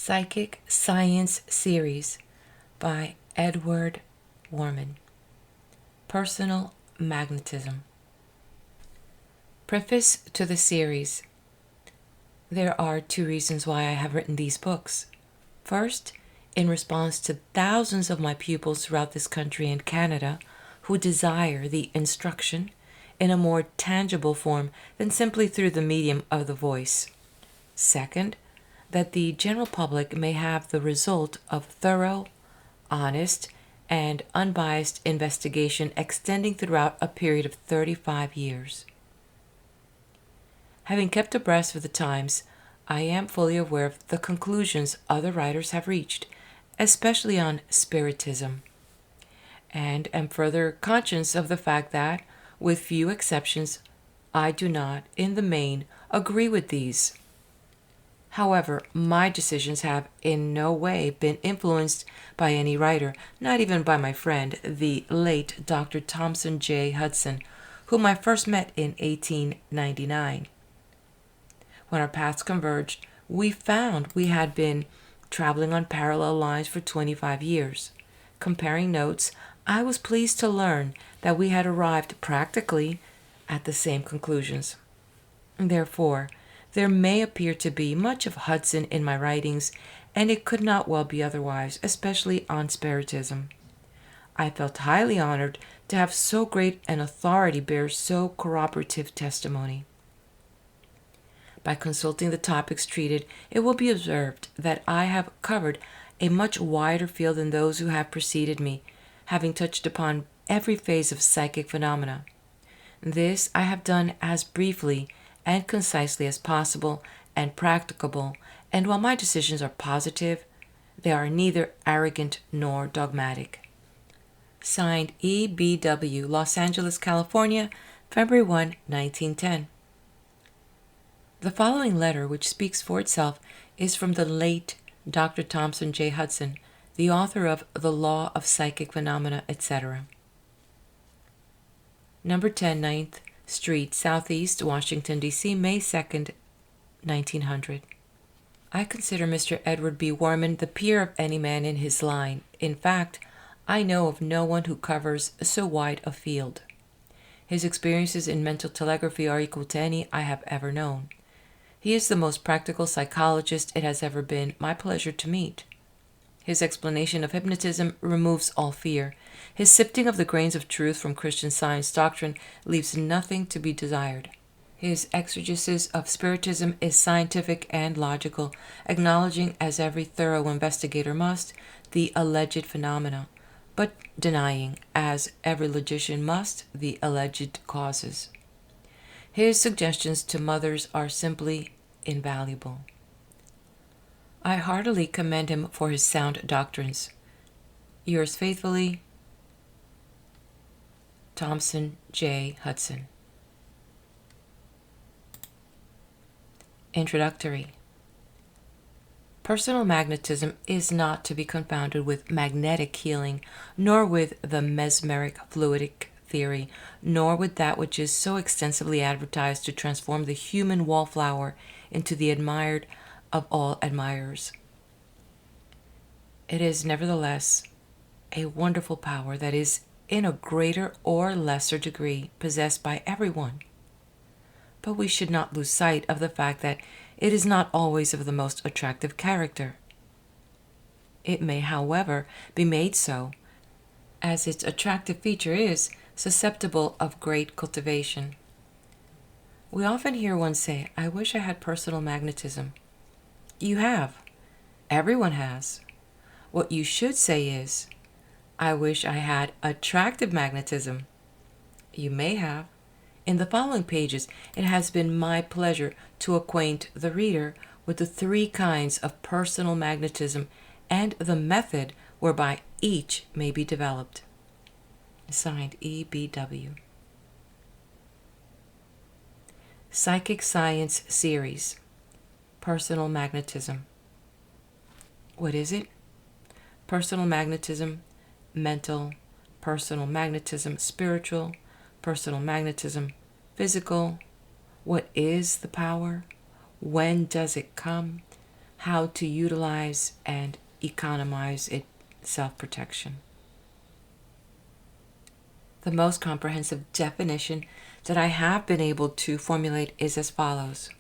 Psychic Science Series by Edward Warman. Personal Magnetism. Preface to the series. There are two reasons why I have written these books. First, in response to thousands of my pupils throughout this country and Canada who desire the instruction in a more tangible form than simply through the medium of the voice. Second, that the general public may have the result of thorough, honest, and unbiased investigation extending throughout a period of 35 years. Having kept abreast of the times, I am fully aware of the conclusions other writers have reached, especially on Spiritism, and am further conscious of the fact that, with few exceptions, I do not, in the main, agree with these. However, my decisions have in no way been influenced by any writer, not even by my friend, the late Dr. Thompson J. Hudson, whom I first met in 1899. When our paths converged, we found we had been traveling on parallel lines for 25 years. Comparing notes, I was pleased to learn that we had arrived practically at the same conclusions. Therefore, there may appear to be much of Hudson in my writings, and it could not well be otherwise, especially on Spiritism. I felt highly honored to have so great an authority bear so corroborative testimony. By consulting the topics treated, it will be observed that I have covered a much wider field than those who have preceded me, having touched upon every phase of psychic phenomena. This I have done as briefly and concisely as possible and practicable, and while my decisions are positive, they are neither arrogant nor dogmatic. Signed E.B.W., Los Angeles, California, February 1, 1910. The following letter, which speaks for itself, is from the late Dr. Thompson J. Hudson, the author of The Law of Psychic Phenomena, etc. Number 10, 9th Street, Southeast, Washington, D.C., May 2nd, 1900. I consider Mr. Edward B Warman the peer of any man in his line. In fact, I know of no one who covers so wide a field. His experiences in mental telegraphy are equal to any I have ever known. He is the most practical psychologist it has ever been my pleasure to meet. His explanation of hypnotism removes all fear. His sifting of the grains of truth from Christian Science doctrine leaves nothing to be desired. His exegesis of Spiritism is scientific and logical, acknowledging, as every thorough investigator must, the alleged phenomena, but denying, as every logician must, the alleged causes. His suggestions to mothers are simply invaluable. I heartily commend him for his sound doctrines. Yours faithfully, Thompson J. Hudson. Introductory. Personal magnetism is not to be confounded with magnetic healing, nor with the mesmeric fluidic theory, nor with that which is so extensively advertised to transform the human wallflower into the admired of all admirers. It is nevertheless a wonderful power that is in a greater or lesser degree possessed by everyone. But we should not lose sight of the fact that it is not always of the most attractive character. It may, however, be made so, as its attractive feature is susceptible of great cultivation. We often hear one say, "I wish I had personal magnetism." You have. Everyone has. What you should say is, "I wish I had attractive magnetism." You may have. In the following pages, it has been my pleasure to acquaint the reader with the three kinds of personal magnetism and the method whereby each may be developed. Signed E.B.W. Psychic Science Series. Personal Magnetism. What is it? Personal magnetism, mental, personal magnetism, spiritual, personal magnetism, physical. What is the power? When does it come? how to utilize and economize its self-protection. The most comprehensive definition that I have been able to formulate is as follows.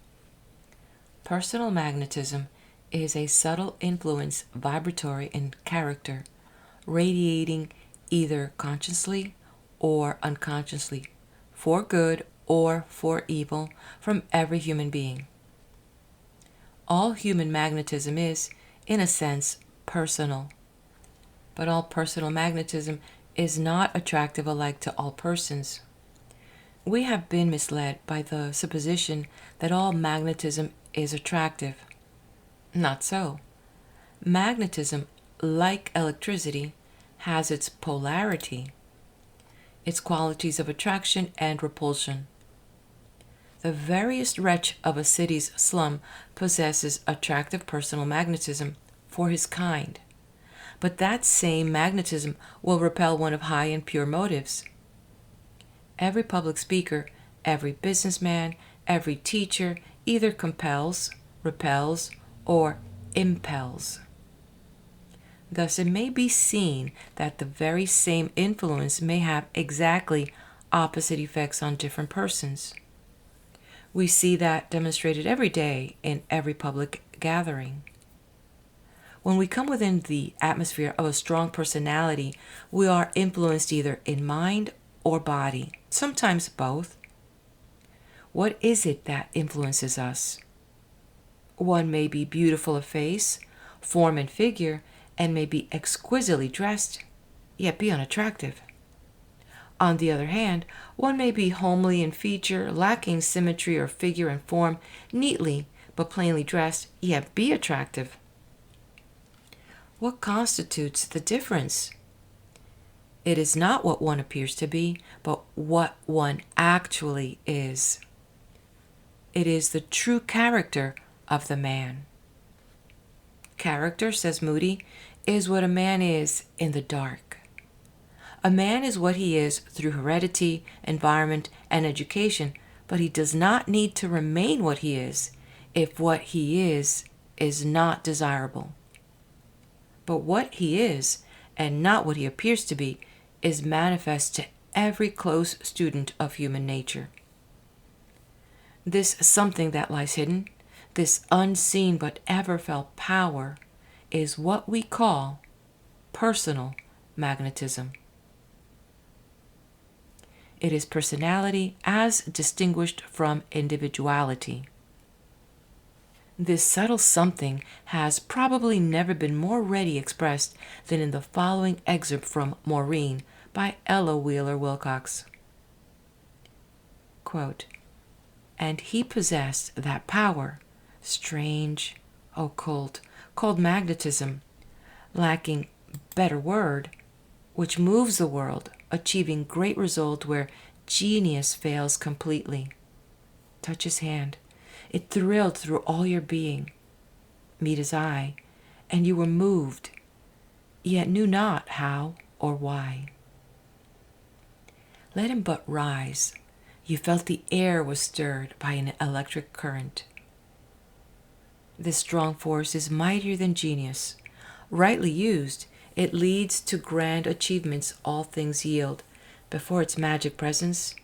Personal magnetism is a subtle influence, vibratory in character, radiating either consciously or unconsciously, for good or for evil, from every human being. All human magnetism is, in a sense, personal. But all personal magnetism is not attractive alike to all persons. We have been misled by the supposition that all magnetism is attractive. Not so. Magnetism, like electricity, has its polarity, its qualities of attraction and repulsion. The veriest wretch of a city's slum possesses attractive personal magnetism for his kind, but that same magnetism will repel one of high and pure motives. Every public speaker, every businessman, every teacher either compels, repels, or impels. Thus, it may be seen that the very same influence may have exactly opposite effects on different persons. We see that demonstrated every day in every public gathering. When we come within the atmosphere of a strong personality, we are influenced either in mind or body, sometimes both. What is it that influences us? One may be beautiful of face, form, and figure, and may be exquisitely dressed, yet be unattractive. On the other hand, one may be homely in feature, lacking symmetry or figure and form, neatly but plainly dressed, yet be attractive. What constitutes the difference? It is not what one appears to be, but what one actually is. It is the true character of the man. Character, says Moody, is what a man is in the dark. A man is what he is through heredity, environment, and education, but he does not need to remain what he is if what he is not desirable. But what he is, and not what he appears to be, is manifest to every close student of human nature. This something that lies hidden, this unseen but ever felt power, is what we call personal magnetism. It is personality as distinguished from individuality. This subtle something has probably never been more ready expressed than in the following excerpt from Maureen by Ella Wheeler Wilcox. Quote, "And he possessed that power, strange, occult, called magnetism, lacking better word, which moves the world, achieving great result where genius fails completely. Touch his hand. It thrilled through all your being. Meet his eye, and you were moved, yet knew not how or why. Let him but rise. You felt the air was stirred by an electric current. This strong force is mightier than genius. Rightly used, it leads to grand achievements all things yield before its magic presence,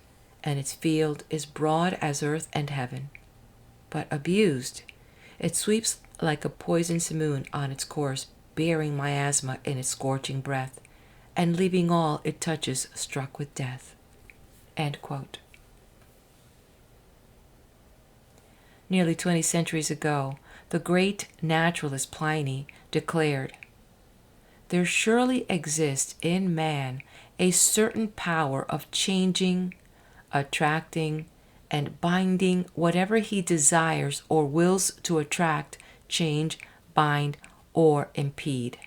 and its field is broad as earth and heaven. But abused, it sweeps like a poison simoon on its course, bearing miasma in its scorching breath, and leaving all it touches struck with death." End quote. Nearly 20 centuries ago, the great naturalist Pliny declared, "There surely exists in man a certain power of changing, attracting, and binding whatever he desires or wills to attract, change, bind, or impede."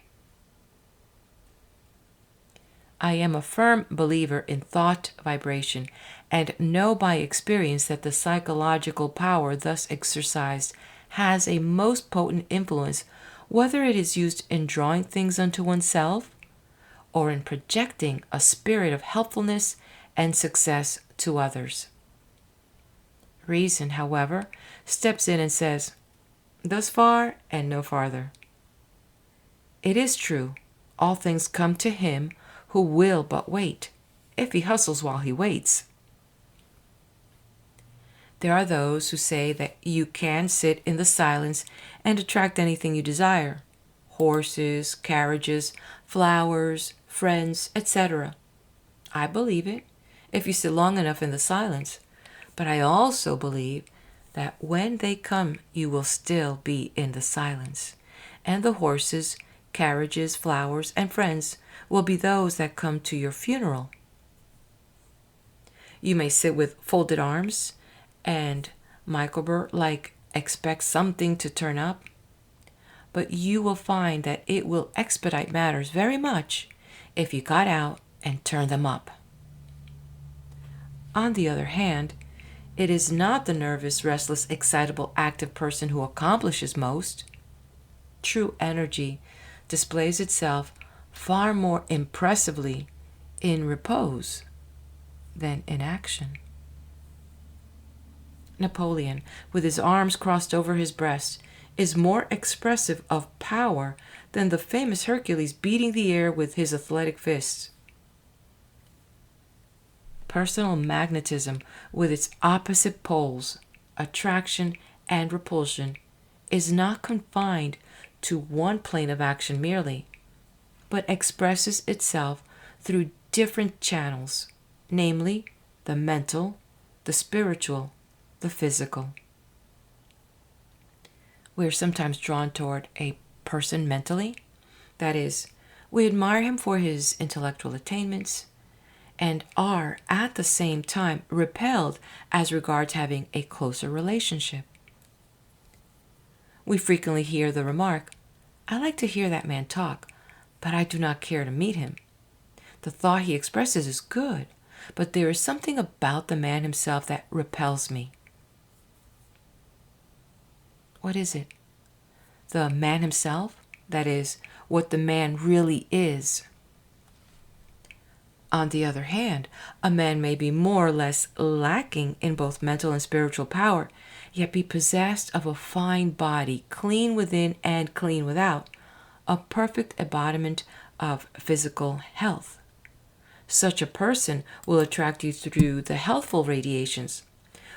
I am a firm believer in thought vibration and know by experience that the psychological power thus exercised has a most potent influence, whether it is used in drawing things unto oneself or in projecting a spirit of helpfulness and success to others. Reason, however, steps in and says, Thus far and no farther. It is true, all things come to him who will but wait, if he hustles while he waits. There are those who say that you can sit in the silence and attract anything you desire: horses, carriages, flowers, friends, etc. I believe it, if you sit long enough in the silence, but I also believe that when they come, you will still be in the silence, and the horses, carriages, flowers, and friends will be those that come to your funeral. You may sit with folded arms and microber like expect something to turn up, but you will find that it will expedite matters very much if you got out and turned them up. On the other hand, it is not the nervous, restless, excitable, active person who accomplishes most. True energy displays itself far more impressively in repose than in action. Napoleon, with his arms crossed over his breast, is more expressive of power than the famous Hercules beating the air with his athletic fists. Personal magnetism, with its opposite poles, attraction and repulsion, is not confined to one plane of action merely, but expresses itself through different channels, namely the mental, the spiritual, the physical. We are sometimes drawn toward a person mentally. That is, we admire him for his intellectual attainments and are at the same time repelled as regards having a closer relationship. We frequently hear the remark, "I like to hear that man talk, but I do not care to meet him. The thought he expresses is good, but there is something about the man himself that repels me." What is it? The man himself? That is, what the man really is. On the other hand, a man may be more or less lacking in both mental and spiritual power, yet be possessed of a fine body, clean within and clean without, a perfect embodiment of physical health. Such a person will attract you through the healthful radiations,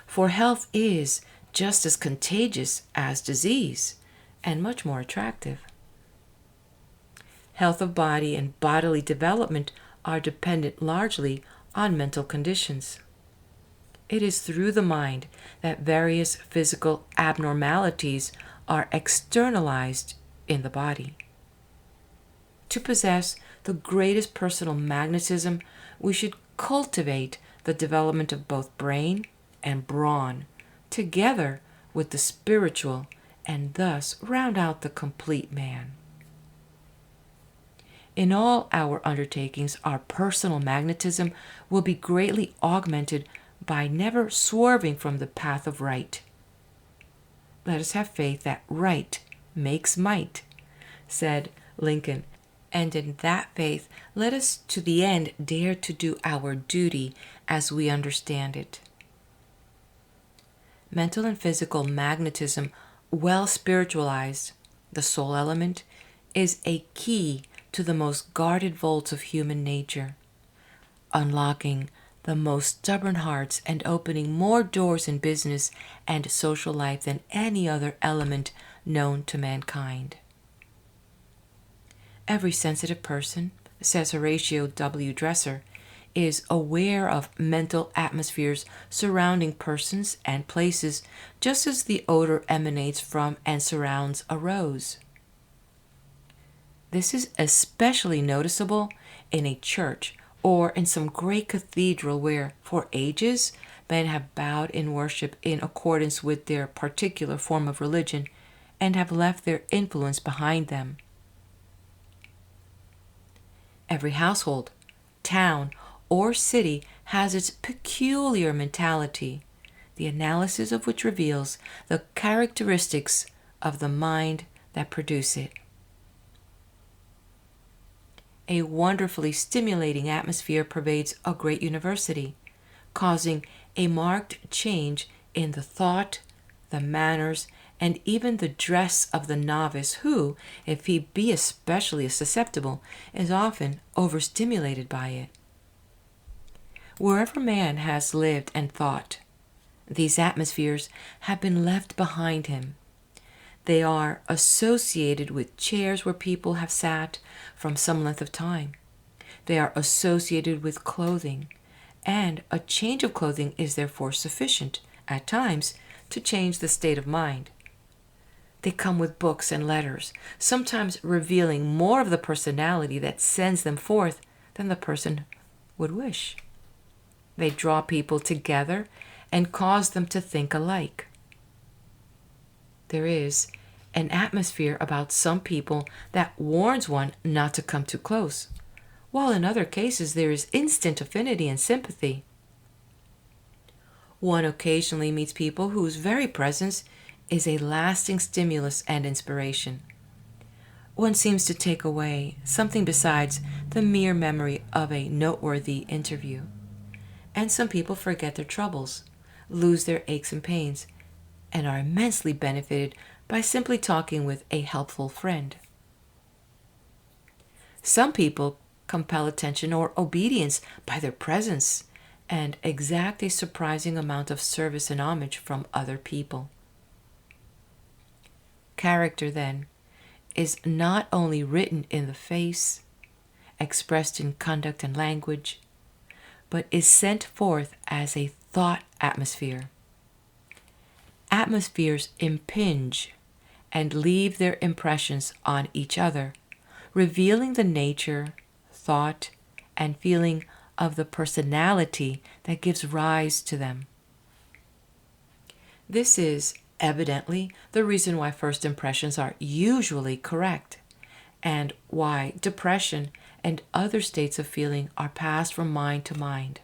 for health is just as contagious as disease, and much more attractive. Health of body and bodily development are dependent largely on mental conditions. It is through the mind that various physical abnormalities are externalized in the body. To possess the greatest personal magnetism, we should cultivate the development of both brain and brawn, together with the spiritual, and thus round out the complete man. In all our undertakings, our personal magnetism will be greatly augmented by never swerving from the path of right. Let us have faith that right makes might, said Lincoln, and in that faith let us to the end dare to do our duty as we understand it. Mental and physical magnetism, well spiritualized, the soul element, is a key to the most guarded vaults of human nature, unlocking the most stubborn hearts and opening more doors in business and social life than any other element known to mankind. Every sensitive person, says Horatio W. Dresser, is aware of mental atmospheres surrounding persons and places, just as the odor emanates from and surrounds a rose. This is especially noticeable in a church or in some great cathedral where, for ages, men have bowed in worship in accordance with their particular form of religion and have left their influence behind them. Every household, town, or city has its peculiar mentality, the analysis of which reveals the characteristics of the mind that produce it. A wonderfully stimulating atmosphere pervades a great university, causing a marked change in the thought, the manners, and even the dress of the novice who, if he be especially susceptible, is often overstimulated by it. Wherever man has lived and thought, these atmospheres have been left behind him. They are associated with chairs where people have sat from some length of time. They are associated with clothing, and a change of clothing is therefore sufficient, at times, to change the state of mind. They come with books and letters, sometimes revealing more of the personality that sends them forth than the person would wish. They draw people together and cause them to think alike. There is an atmosphere about some people that warns one not to come too close, while in other cases there is instant affinity and sympathy. One occasionally meets people whose very presence is a lasting stimulus and inspiration. One seems to take away something besides the mere memory of a noteworthy interview. And some people forget their troubles, lose their aches and pains, and are immensely benefited by simply talking with a helpful friend. Some people compel attention or obedience by their presence and exact a surprising amount of service and homage from other people. Character, then, is not only written in the face, expressed in conduct and language, but is sent forth as a thought atmosphere. Atmospheres impinge and leave their impressions on each other, revealing the nature, thought, and feeling of the personality that gives rise to them. This is evidently the reason why first impressions are usually correct, and why depression and other states of feeling are passed from mind to mind.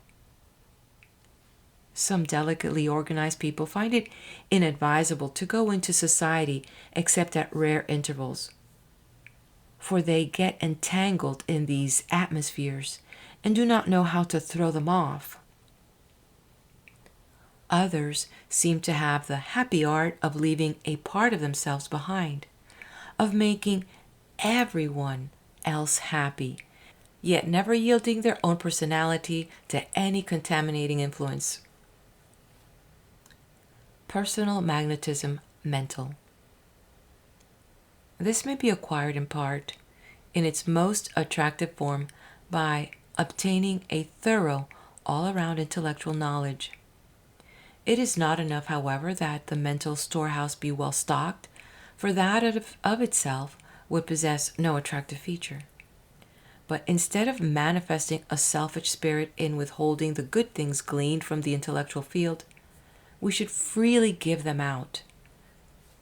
Some delicately organized people find it inadvisable to go into society except at rare intervals, for they get entangled in these atmospheres and do not know how to throw them off. Others seem to have the happy art of leaving a part of themselves behind, of making everyone else happy, yet never yielding their own personality to any contaminating influence. Personal magnetism, mental. This may be acquired in part, in its most attractive form, by obtaining a thorough, all-around intellectual knowledge. It is not enough, however, that the mental storehouse be well stocked, for that of itself would possess no attractive feature. But instead of manifesting a selfish spirit in withholding the good things gleaned from the intellectual field, we should freely give them out.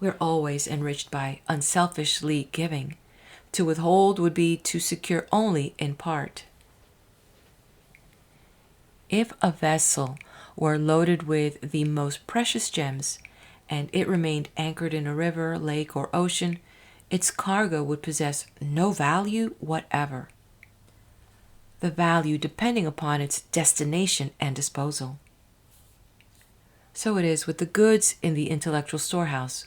We're always enriched by unselfishly giving. To withhold would be to secure only in part. If a vessel were loaded with the most precious gems, and it remained anchored in a river, lake, or ocean, its cargo would possess no value whatever, the value depending upon its destination and disposal. So it is with the goods in the intellectual storehouse.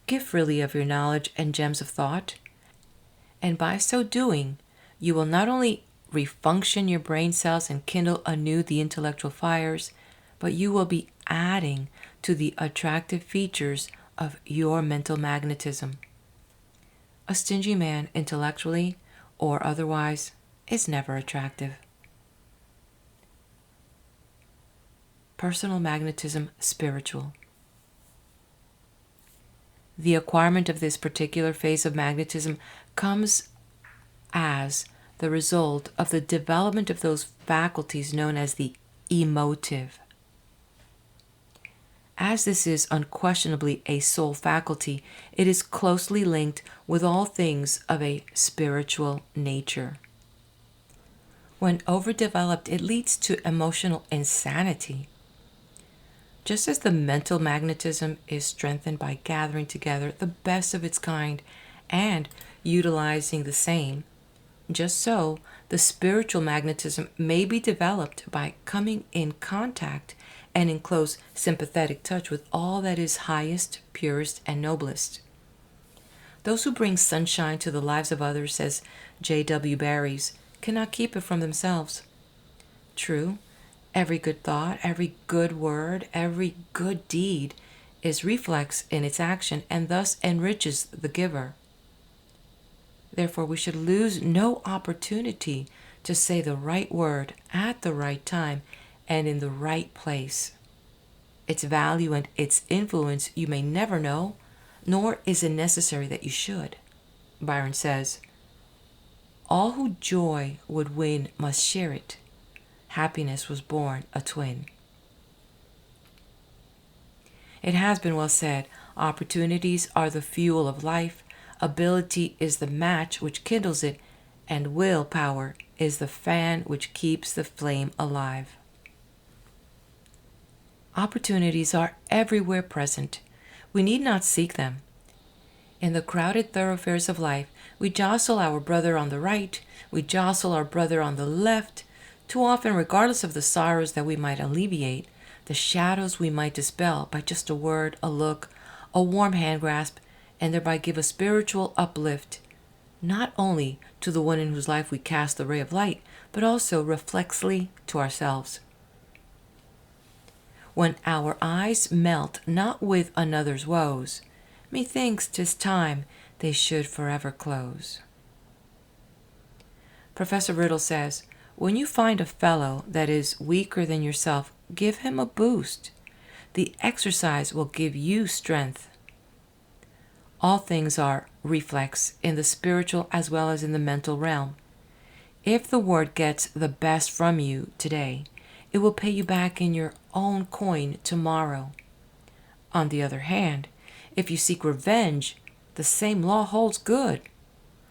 Give freely of your knowledge and gems of thought, and by so doing, you will not only refunction your brain cells and kindle anew the intellectual fires, but you will be adding to the attractive features of your mental magnetism. A stingy man, intellectually or otherwise, is never attractive. Personal magnetism, spiritual. The acquirement of this particular phase of magnetism comes as the result of the development of those faculties known as the emotive. As this is unquestionably a soul faculty, it is closely linked with all things of a spiritual nature. When overdeveloped, it leads to emotional insanity. Just as the mental magnetism is strengthened by gathering together the best of its kind and utilizing the same, just so the spiritual magnetism may be developed by coming in contact and in close sympathetic touch with all that is highest, purest, and noblest. Those who bring sunshine to the lives of others, says J.W. Barries, cannot keep it from themselves. True, every good thought, every good word, every good deed is reflex in its action and thus enriches the giver. Therefore, we should lose no opportunity to say the right word at the right time and in the right place. Its value and its influence you may never know, nor is it necessary that you should. Byron says, all who joy would win must share it. Happiness was born a twin. It has been well said, opportunities are the fuel of life, ability is the match which kindles it, and willpower is the fan which keeps the flame alive. Opportunities are everywhere present. We need not seek them. In the crowded thoroughfares of life, we jostle our brother on the right, we jostle our brother on the left. Too often, regardless of the sorrows that we might alleviate, the shadows we might dispel by just a word, a look, a warm hand grasp, and thereby give a spiritual uplift, not only to the one in whose life we cast the ray of light, but also reflexly to ourselves. When our eyes melt not with another's woes, methinks 'tis time they should forever close. Professor Riddle says, when you find a fellow that is weaker than yourself, give him a boost. The exercise will give you strength. All things are reflex in the spiritual as well as in the mental realm. If the word gets the best from you today, it will pay you back in your own coin tomorrow. On the other hand, if you seek revenge, the same law holds good.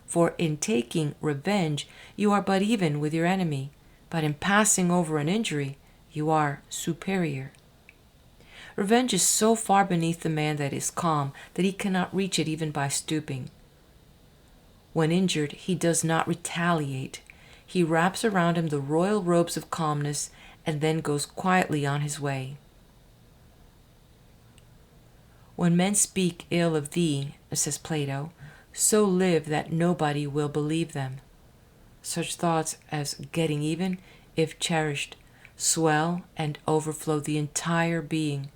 For in taking revenge, you are but even with your enemy, but in passing over an injury, you are superior. Revenge is so far beneath the man that is calm that he cannot reach it even by stooping. When injured, he does not retaliate. He wraps around him the royal robes of calmness and then goes quietly on his way. When men speak ill of thee, says Plato, so live that nobody will believe them. Such thoughts as getting even, if cherished, swell and overflow the entire being,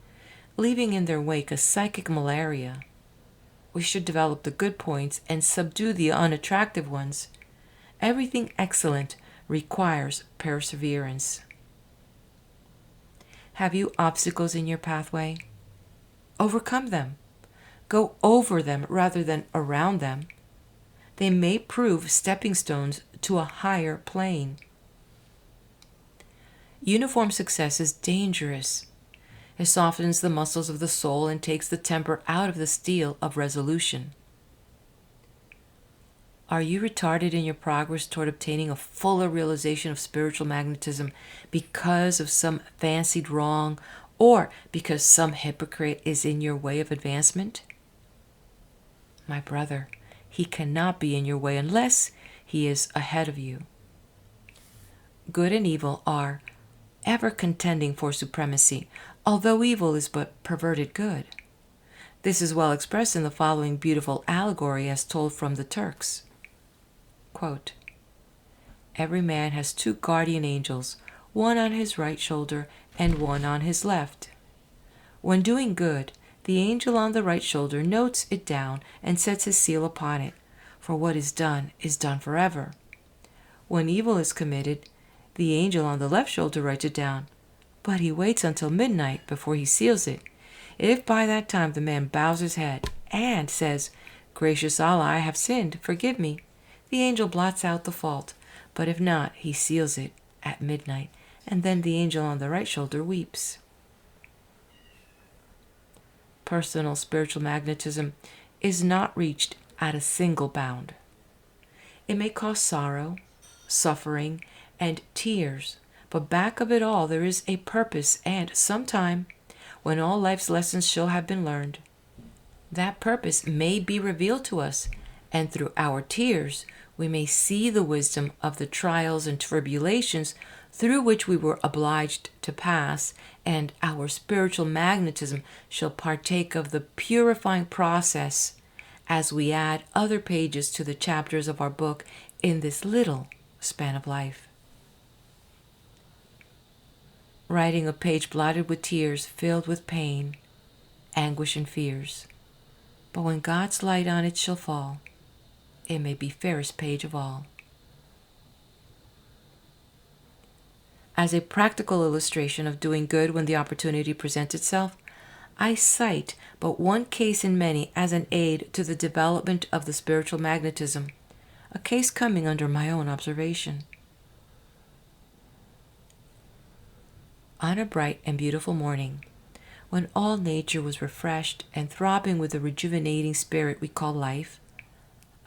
leaving in their wake a psychic malaria. We should develop the good points and subdue the unattractive ones. Everything excellent requires perseverance. Have you obstacles in your pathway? Overcome them. Go over them rather than around them. They may prove stepping stones to a higher plane. Uniform success is dangerous. It softens the muscles of the soul and takes the temper out of the steel of resolution. Are you retarded in your progress toward obtaining a fuller realization of spiritual magnetism because of some fancied wrong or because some hypocrite is in your way of advancement? My brother, he cannot be in your way unless he is ahead of you. Good and evil are ever contending for supremacy, although evil is but perverted good. This is well expressed in the following beautiful allegory as told from the Turks. Quote, every man has two guardian angels, one on his right shoulder and one on his left. When doing good, the angel on the right shoulder notes it down and sets his seal upon it, for what is done forever. When evil is committed, the angel on the left shoulder writes it down, but he waits until midnight before he seals it. If by that time the man bows his head and says, gracious Allah, I have sinned, forgive me, the angel blots out the fault, but if not, he seals it at midnight, and then the angel on the right shoulder weeps. Personal spiritual magnetism is not reached at a single bound. It may cause sorrow, suffering, and tears, but back of it all there is a purpose, and sometime, when all life's lessons shall have been learned, that purpose may be revealed to us, and through our tears we may see the wisdom of the trials and tribulations through which we were obliged to pass, and our spiritual magnetism shall partake of the purifying process as we add other pages to the chapters of our book in this little span of life. Writing a page blotted with tears, filled with pain, anguish, and fears. But when God's light on it shall fall, it may be fairest page of all. As a practical illustration of doing good when the opportunity presents itself, I cite but one case in many as an aid to the development of the spiritual magnetism, a case coming under my own observation. On a bright and beautiful morning, when all nature was refreshed and throbbing with the rejuvenating spirit we call life,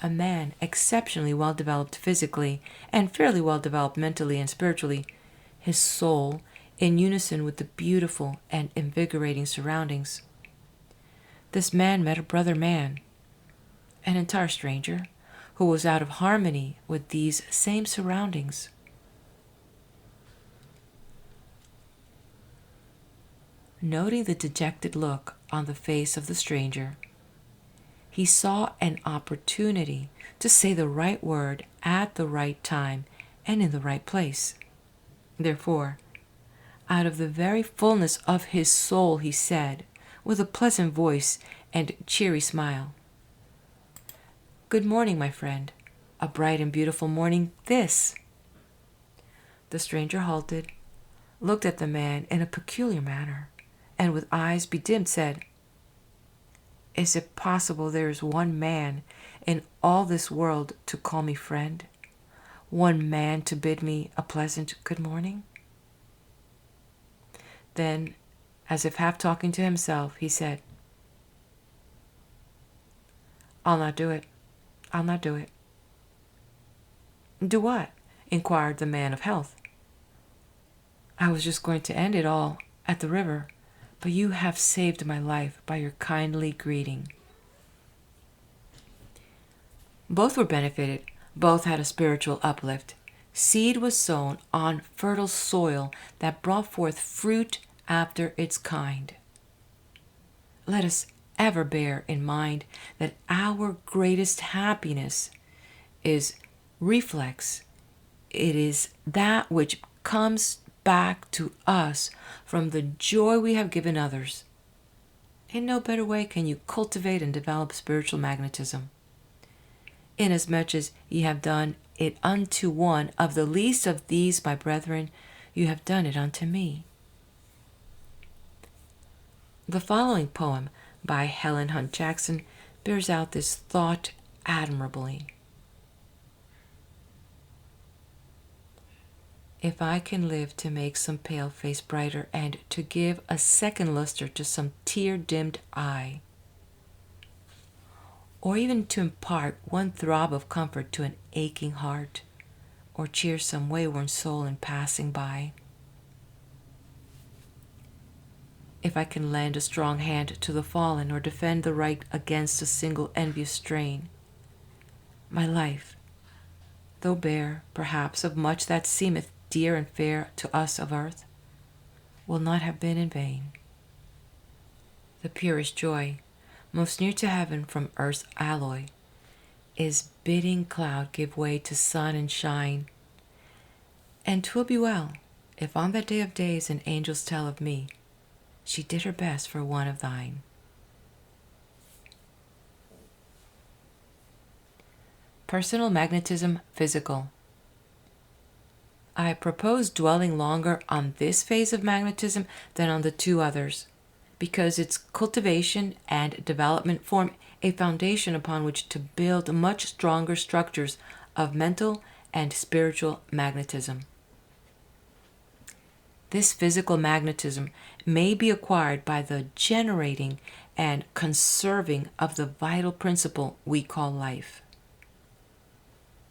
a man exceptionally well developed physically and fairly well developed mentally and spiritually, his soul in unison with the beautiful and invigorating surroundings. This man met a brother man, an entire stranger, who was out of harmony with these same surroundings. Noting the dejected look on the face of the stranger, he saw an opportunity to say the right word at the right time and in the right place. Therefore, out of the very fullness of his soul, he said, with a pleasant voice and cheery smile, "Good morning, my friend. A bright and beautiful morning this." The stranger halted, looked at the man in a peculiar manner, and with eyes bedimmed said, "Is it possible there is one man in all this world to call me friend? One man to bid me a pleasant good morning?" Then, as if half talking to himself, he said, "I'll not do it. I'll not do it." "Do what?" inquired the man of health. "I was just going to end it all at the river, but you have saved my life by your kindly greeting." Both were benefited. Both had a spiritual uplift. Seed was sown on fertile soil that brought forth fruit after its kind. Let us ever bear in mind that our greatest happiness is reflex. It is that which comes back to us from the joy we have given others. In no better way can you cultivate and develop spiritual magnetism. Inasmuch as ye have done it unto one of the least of these, my brethren, you have done it unto me. The following poem by Helen Hunt Jackson bears out this thought admirably. If I can live to make some pale face brighter, and to give a second luster to some tear-dimmed eye, or even to impart one throb of comfort to an aching heart, or cheer some wayworn soul in passing by, if I can lend a strong hand to the fallen, or defend the right against a single envious strain, my life, though bare, perhaps, of much that seemeth dear and fair to us of earth, will not have been in vain. The purest joy, most near to heaven from earth's alloy, is bidding cloud give way to sun and shine. And 'twill be well, if on that day of days an angel's tell of me, she did her best for one of thine. Personal magnetism, physical. I propose dwelling longer on this phase of magnetism than on the two others, because its cultivation and development form a foundation upon which to build much stronger structures of mental and spiritual magnetism. This physical magnetism may be acquired by the generating and conserving of the vital principle we call life.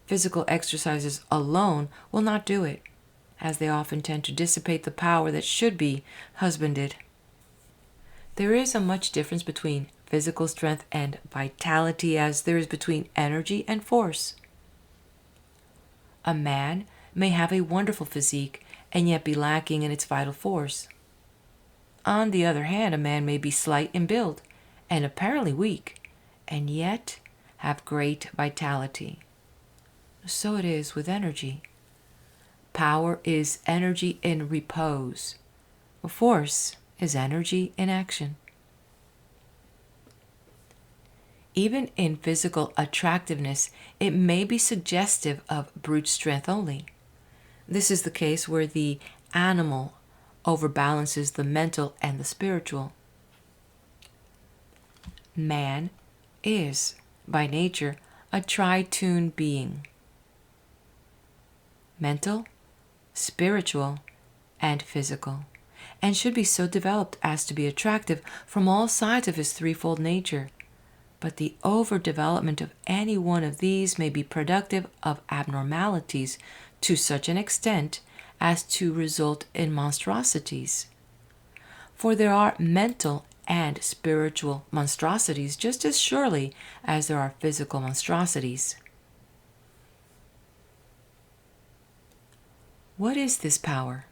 Physical exercises alone will not do it, as they often tend to dissipate the power that should be husbanded. There is a much difference between physical strength and vitality as there is between energy and force. A man may have a wonderful physique and yet be lacking in its vital force. On the other hand, a man may be slight in build and apparently weak, and yet have great vitality. So it is with energy. Power is energy in repose. Force is energy in action. Even in physical attractiveness, it may be suggestive of brute strength only. This is the case where the animal overbalances the mental and the spiritual. Man is, by nature, a tri-tuned being. Mental, spiritual, and physical, and should be so developed as to be attractive from all sides of his threefold nature. But the overdevelopment of any one of these may be productive of abnormalities to such an extent as to result in monstrosities. For there are mental and spiritual monstrosities just as surely as there are physical monstrosities. What is this power?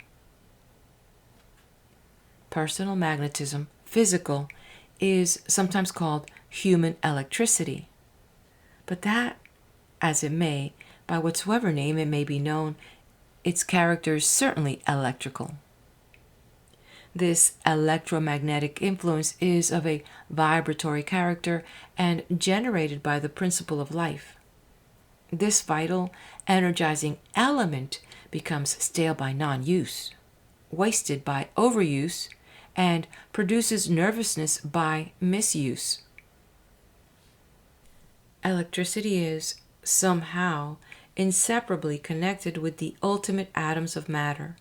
Personal magnetism, physical, is sometimes called human electricity. But that, as it may, by whatsoever name it may be known, its character is certainly electrical. This electromagnetic influence is of a vibratory character and generated by the principle of life. This vital, energizing element becomes stale by non-use, wasted by overuse, and produces nervousness by misuse. Electricity is, somehow, inseparably connected with the ultimate atoms of matter,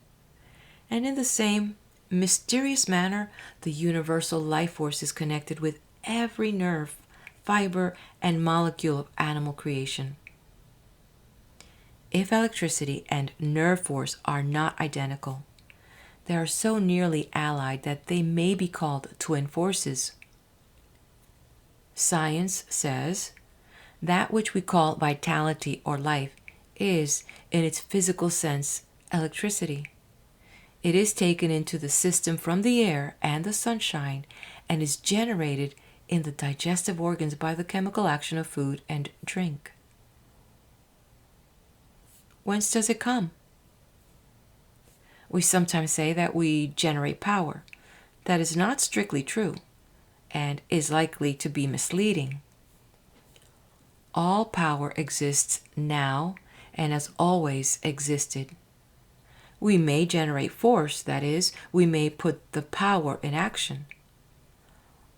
and in the same mysterious manner, the universal life force is connected with every nerve, fiber, and molecule of animal creation. If electricity and nerve force are not identical, they are so nearly allied that they may be called twin forces. Science says that which we call vitality or life is, in its physical sense, electricity. It is taken into the system from the air and the sunshine and is generated in the digestive organs by the chemical action of food and drink. Whence does it come? We sometimes say that we generate power. That is not strictly true and is likely to be misleading. All power exists now and has always existed. We may generate force, that is, we may put the power in action.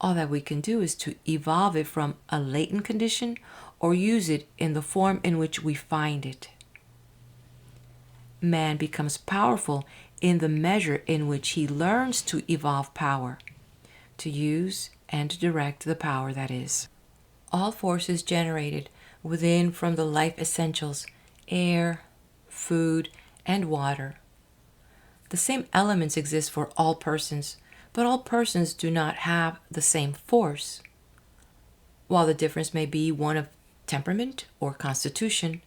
All that we can do is to evolve it from a latent condition or use it in the form in which we find it. Man becomes powerful in the measure in which he learns to evolve power, to use and direct the power that is. All force is generated within from the life essentials, air, food, and water. The same elements exist for all persons, but all persons do not have the same force. While the difference may be one of temperament or constitution,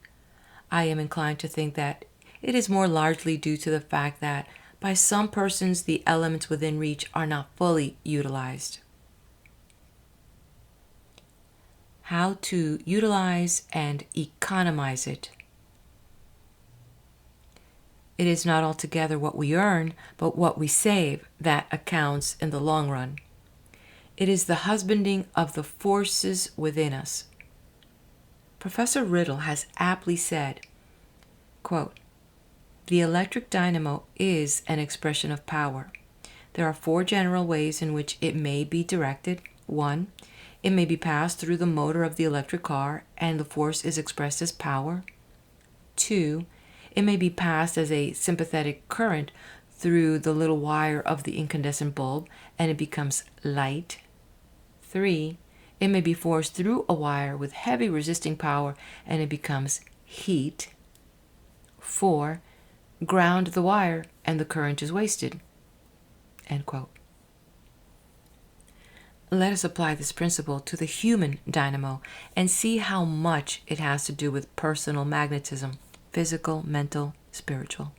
I am inclined to think that it is more largely due to the fact that by some persons the elements within reach are not fully utilized. How to utilize and economize it. It is not altogether what we earn, but what we save that accounts in the long run. It is the husbanding of the forces within us. Professor Riddle has aptly said, quote, "The electric dynamo is an expression of power. There are 4 general ways in which it may be directed. 1. It may be passed through the motor of the electric car, and the force is expressed as power. 2. It may be passed as a sympathetic current through the little wire of the incandescent bulb, and it becomes light. 3. It may be forced through a wire with heavy resisting power, and it becomes heat. 4. Ground the wire, and the current is wasted." End quote. Let us apply this principle to the human dynamo and see how much it has to do with personal magnetism, physical, mental, spiritual.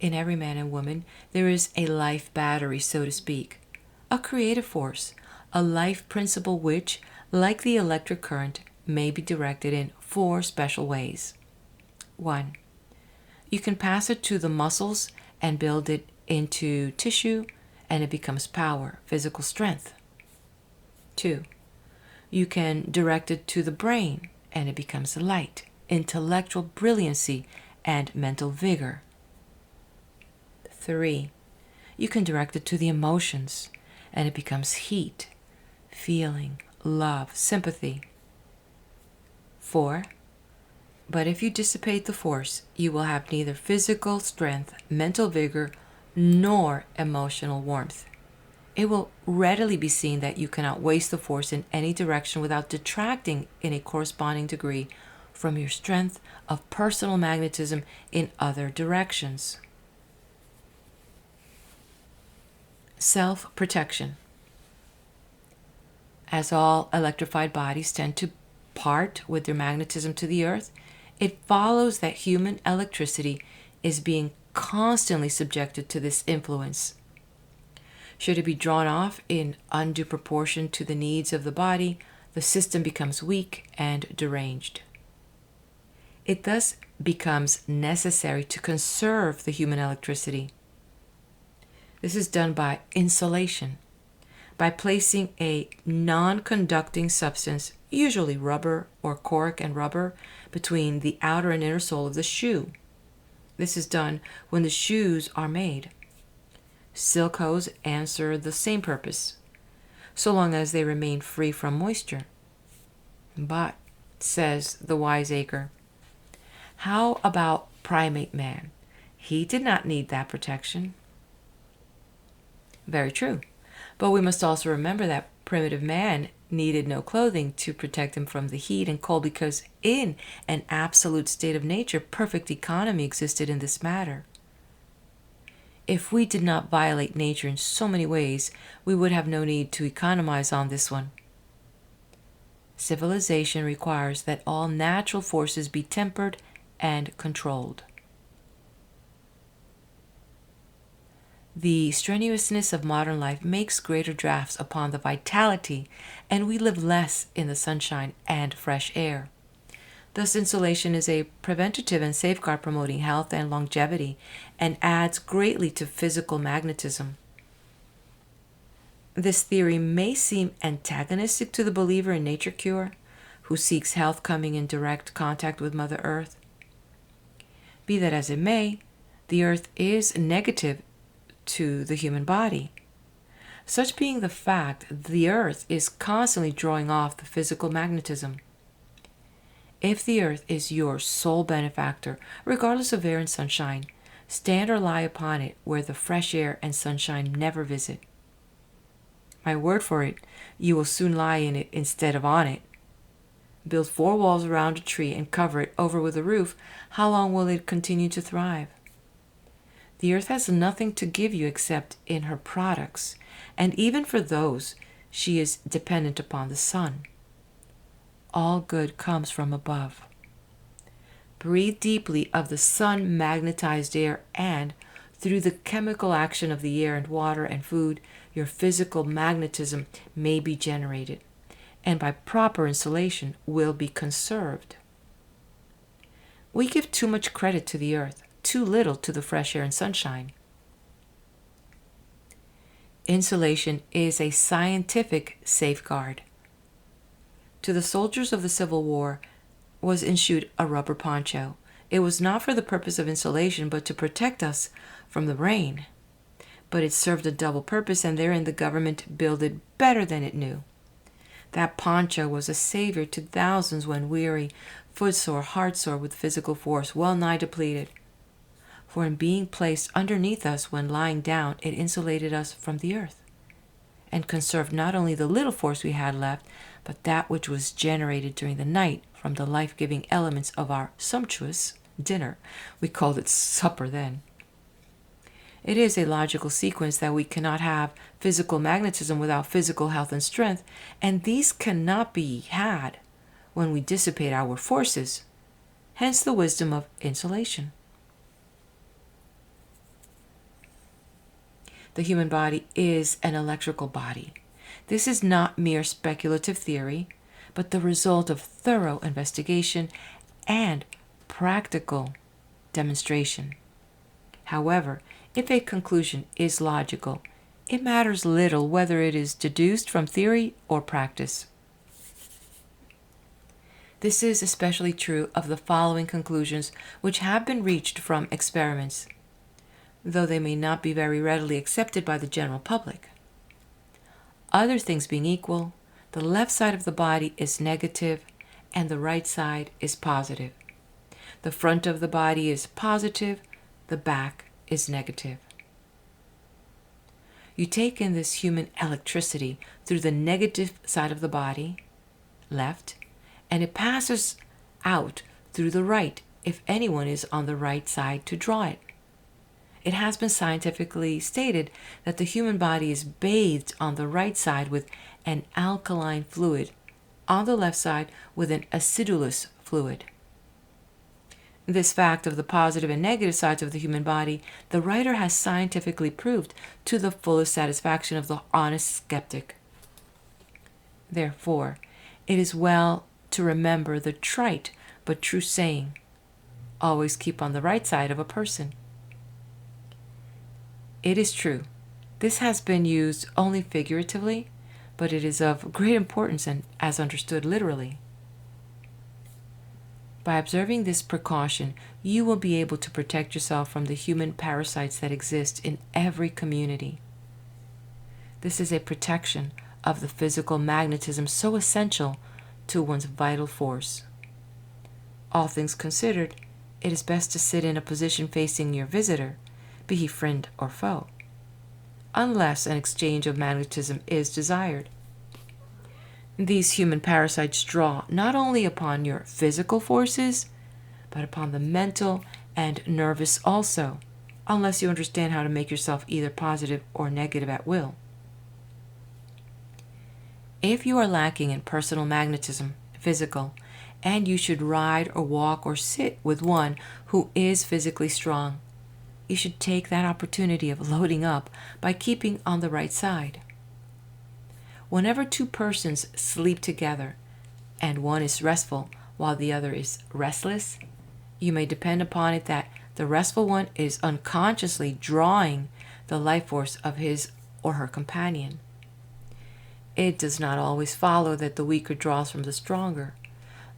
In every man and woman, there is a life battery, so to speak, a creative force, a life principle which, like the electric current, may be directed in 4 special ways. 1. You can pass it to the muscles and build it into tissue, and it becomes power, physical strength. 2. You can direct it to the brain, and it becomes light, intellectual brilliancy, and mental vigor. 3. You can direct it to the emotions, and it becomes heat, feeling, love, sympathy. 4. But if you dissipate the force, you will have neither physical strength, mental vigor, nor emotional warmth. It will readily be seen that you cannot waste the force in any direction without detracting in a corresponding degree from your strength of personal magnetism in other directions. Self-protection. As all electrified bodies tend to part with their magnetism to the earth, it follows that human electricity is being constantly subjected to this influence. Should it be drawn off in undue proportion to the needs of the body, the system becomes weak and deranged. It thus becomes necessary to conserve the human electricity. This is done by insulation, by placing a non-conducting substance, usually rubber or cork and rubber, between the outer and inner sole of the shoe. This is done when the shoes are made. Silk hose answer the same purpose, so long as they remain free from moisture. But, says the wiseacre, how about primate man? He did not need that protection. Very true. But we must also remember that primitive man needed no clothing to protect him from the heat and cold, because in an absolute state of nature, perfect economy existed in this matter. If we did not violate nature in so many ways, we would have no need to economize on this one. Civilization requires that all natural forces be tempered and controlled. The strenuousness of modern life makes greater drafts upon the vitality, and we live less in the sunshine and fresh air. Thus, insulation is a preventative and safeguard promoting health and longevity, and adds greatly to physical magnetism. This theory may seem antagonistic to the believer in nature cure, who seeks health coming in direct contact with Mother Earth. Be that as it may, the Earth is negative to the human body. Such being the fact, the Earth is constantly drawing off the physical magnetism. If the Earth is your sole benefactor, regardless of air and sunshine, stand or lie upon it where the fresh air and sunshine never visit. My word for it, you will soon lie in it instead of on it. Build 4 walls around a tree and cover it over with a roof. How long will it continue to thrive? The Earth has nothing to give you except in her products, and even for those, she is dependent upon the sun. All good comes from above. Breathe deeply of the sun-magnetized air, and, through the chemical action of the air and water and food, your physical magnetism may be generated, and by proper insulation will be conserved. We give too much credit to the earth, too little to the fresh air and sunshine. Insulation is a scientific safeguard. To the soldiers of the Civil War was issued a rubber poncho. It was not for the purpose of insulation, but to protect us from the rain. But it served a double purpose, and therein the government builded better than it knew. That poncho was a savior to thousands when weary, footsore, heartsore with physical force, well nigh depleted. For in being placed underneath us when lying down, it insulated us from the earth, and conserved not only the little force we had left, but that which was generated during the night from the life-giving elements of our sumptuous dinner. We called it supper then. It is a logical sequence that we cannot have physical magnetism without physical health and strength, and these cannot be had when we dissipate our forces. Hence the wisdom of insulation. the human body is an electrical body. This is not mere speculative theory, but the result of thorough investigation and practical demonstration. However, if a conclusion is logical, it matters little whether it is deduced from theory or practice. This is especially true of the following conclusions which have been reached from experiments, though they may not be very readily accepted by the general public. Other things being equal, the left side of the body is negative and the right side is positive. The front of the body is positive, the back is negative. You take in this human electricity through the negative side of the body, left, and it passes out through the right if anyone is on the right side to draw it. It has been scientifically stated that the human body is bathed on the right side with an alkaline fluid, on the left side with an acidulous fluid. This fact of the positive and negative sides of the human body, the writer has scientifically proved to the fullest satisfaction of the honest skeptic. Therefore, it is well to remember the trite but true saying, always keep on the right side of a person. It is true, this has been used only figuratively, but it is of great importance and as understood literally. By observing this precaution, you will be able to protect yourself from the human parasites that exist in every community. This is a protection of the physical magnetism so essential to one's vital force. All things considered, it is best to sit in a position facing your visitor, be he friend or foe, unless an exchange of magnetism is desired. These human parasites draw not only upon your physical forces, but upon the mental and nervous also, unless you understand how to make yourself either positive or negative at will. If you are lacking in personal magnetism, physical, and you should ride or walk or sit with one who is physically strong, you should take that opportunity of loading up by keeping on the right side. Whenever two persons sleep together and one is restful while the other is restless, you may depend upon it that the restful one is unconsciously drawing the life force of his or her companion. It does not always follow that the weaker draws from the stronger,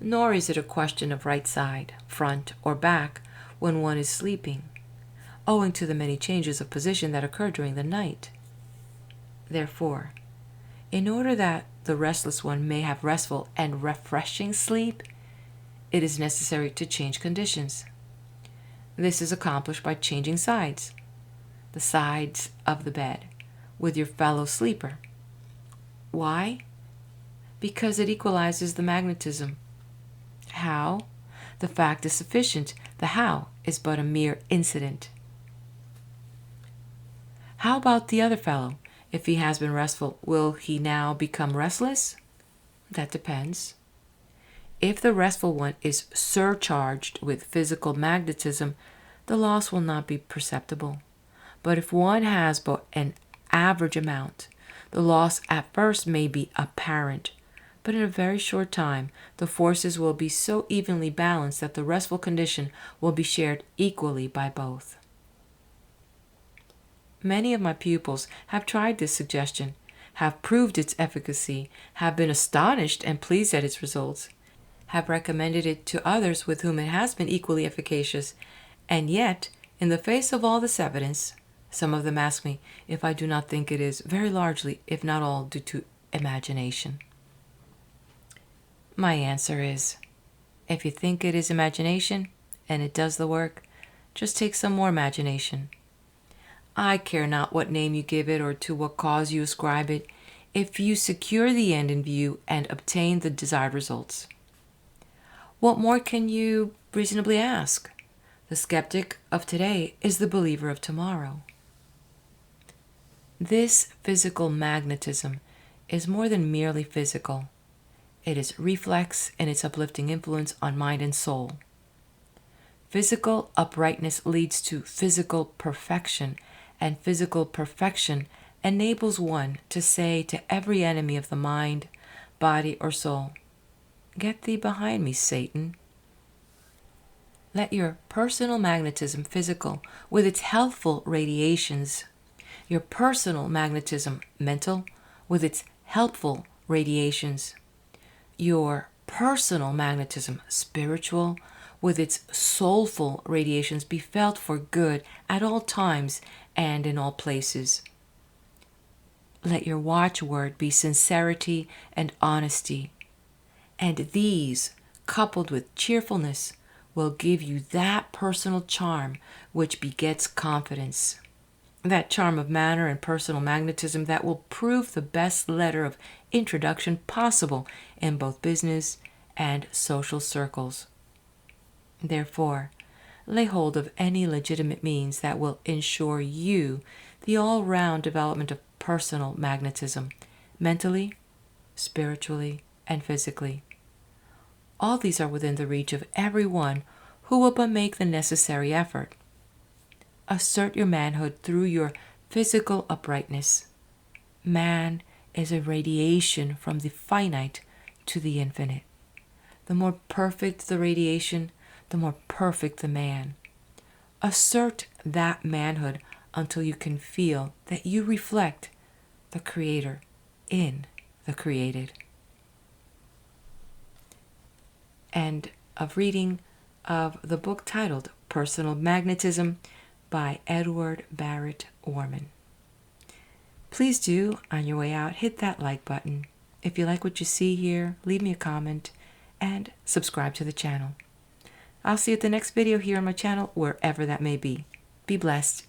nor is it a question of right side, front, or back when one is sleeping, owing to the many changes of position that occur during the night. Therefore, in order that the restless one may have restful and refreshing sleep, it is necessary to change conditions. This is accomplished by changing sides, the sides of the bed, with your fellow sleeper. Why? Because it equalizes the magnetism. How? The fact is sufficient. The how is but a mere incident. How about the other fellow? If he has been restful, will he now become restless? That depends. If the restful one is surcharged with physical magnetism, the loss will not be perceptible. But if one has but an average amount, the loss at first may be apparent, but in a very short time the forces will be so evenly balanced that the restful condition will be shared equally by both. Many of my pupils have tried this suggestion, have proved its efficacy, have been astonished and pleased at its results, have recommended it to others with whom it has been equally efficacious, and yet, in the face of all this evidence, some of them ask me if I do not think it is very largely, if not all, due to imagination. My answer is, if you think it is imagination and it does the work, just take some more imagination. I care not what name you give it or to what cause you ascribe it, if you secure the end in view and obtain the desired results. What more can you reasonably ask? The skeptic of today is the believer of tomorrow. This physical magnetism is more than merely physical. It is reflex in its uplifting influence on mind and soul. Physical uprightness leads to physical perfection and physical perfection enables one to say to every enemy of the mind, body, or soul, "Get thee behind me, Satan." Let your personal magnetism physical with its healthful radiations, your personal magnetism mental with its helpful radiations, your personal magnetism spiritual with its soulful radiations be felt for good at all times and in all places. Let your watchword be sincerity and honesty, and these, coupled with cheerfulness, will give you that personal charm which begets confidence, that charm of manner and personal magnetism that will prove the best letter of introduction possible in both business and social circles. Therefore, lay hold of any legitimate means that will ensure you the all-round development of personal magnetism, mentally, spiritually, and physically. All these are within the reach of everyone who will but make the necessary effort. Assert your manhood through your physical uprightness. Man is a radiation from the finite to the infinite. The more perfect the radiation, the more perfect the man. Assert that manhood until you can feel that you reflect the Creator in the created. End of reading of the book titled Personal Magnetism by Edward B Warman. Please do, on your way out, hit that like button. If you like what you see here, leave me a comment and subscribe to the channel. I'll see you at the next video here on my channel, wherever that may be. Be blessed.